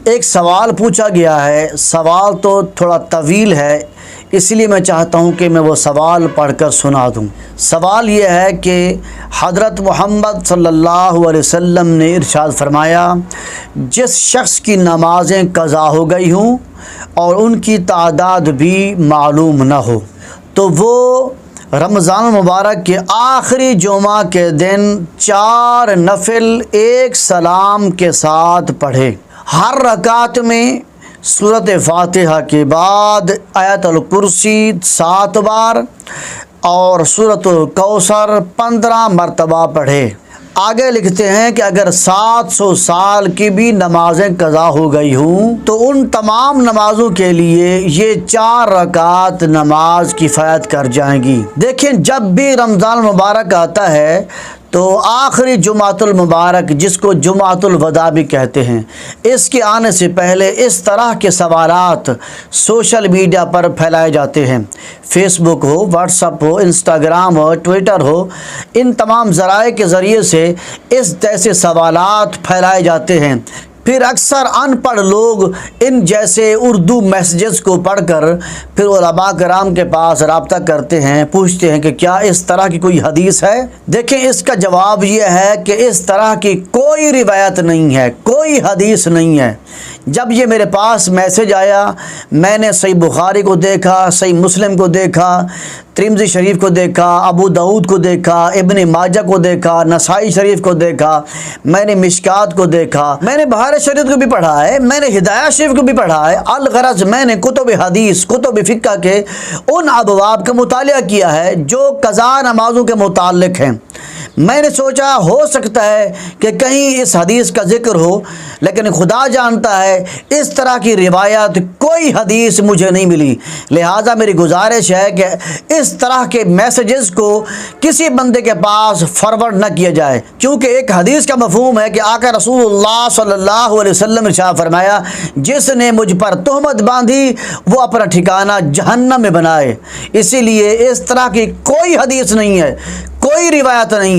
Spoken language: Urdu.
ایک سوال پوچھا گیا ہے، سوال تو تھوڑا طویل ہے، اس لیے میں چاہتا ہوں کہ میں وہ سوال پڑھ کر سنا دوں۔ سوال یہ ہے کہ حضرت محمد صلی اللہ علیہ وسلم نے ارشاد فرمایا، جس شخص کی نمازیں قضا ہو گئی ہوں اور ان کی تعداد بھی معلوم نہ ہو تو وہ رمضان المبارک کے آخری جمعہ کے دن 4 نفل ایک سلام کے ساتھ پڑھے۔ ہر رکعت میں سورۃ فاتحہ کے بعد آیت الکرسی 7 بار اور سورۃ الکوثر 15 مرتبہ پڑھے۔ آگے لکھتے ہیں کہ اگر 700 سال کی بھی نمازیں قضا ہو گئی ہوں تو ان تمام نمازوں کے لیے یہ 4 رکعات نماز کفایت کر جائیں گی۔ دیکھیں، جب بھی رمضان المبارک آتا ہے تو آخری جمعۃ المبارک، جس کو جمعۃ الوداع بھی کہتے ہیں، اس کے آنے سے پہلے اس طرح کے سوالات سوشل میڈیا پر پھیلائے جاتے ہیں۔ فیس بک ہو، واٹس ایپ ہو، انسٹاگرام ہو، ٹویٹر ہو، ان تمام ذرائع کے ذریعے سے اس جیسے سوالات پھیلائے جاتے ہیں۔ پھر اکثر ان پڑھ لوگ ان جیسے اردو میسیجز کو پڑھ کر پھر علماء کرام کے پاس رابطہ کرتے ہیں، پوچھتے ہیں کہ کیا اس طرح کی کوئی حدیث ہے؟ دیکھیں، اس کا جواب یہ ہے کہ اس طرح کی کوئی روایت نہیں ہے، کوئی حدیث نہیں ہے۔ جب یہ میرے پاس میسیج آیا، میں نے صحیح بخاری کو دیکھا، صحیح مسلم کو دیکھا، ترمذی شریف کو دیکھا، ابو داؤد کو دیکھا، ابن ماجہ کو دیکھا، نسائی شریف کو دیکھا، میں نے مشکات کو دیکھا، میں نے بہار شریعت کو بھی پڑھا ہے، میں نے ہدایہ شریف کو بھی پڑھا ہے۔ الغرض میں نے کتب حدیث، کتب فقہ کے ان ابواب کا مطالعہ کیا ہے جو قضا نمازوں کے متعلق ہیں۔ میں نے سوچا ہو سکتا ہے کہ کہیں اس حدیث کا ذکر ہو، لیکن خدا جانتا ہے اس طرح کی روایت کوئی حدیث مجھے نہیں ملی۔ لہٰذا میری گزارش ہے کہ اس طرح کے میسیجز کو کسی بندے کے پاس فارورڈ نہ کیا جائے، کیونکہ ایک حدیث کا مفہوم ہے کہ آقا رسول اللہ صلی اللہ علیہ وسلم نے ارشاد فرمایا، جس نے مجھ پر تہمت باندھی وہ اپنا ٹھکانہ جہنم میں بنائے۔ اسی لیے اس طرح کی کوئی حدیث نہیں ہے، کوئی روایت نہیں ہے۔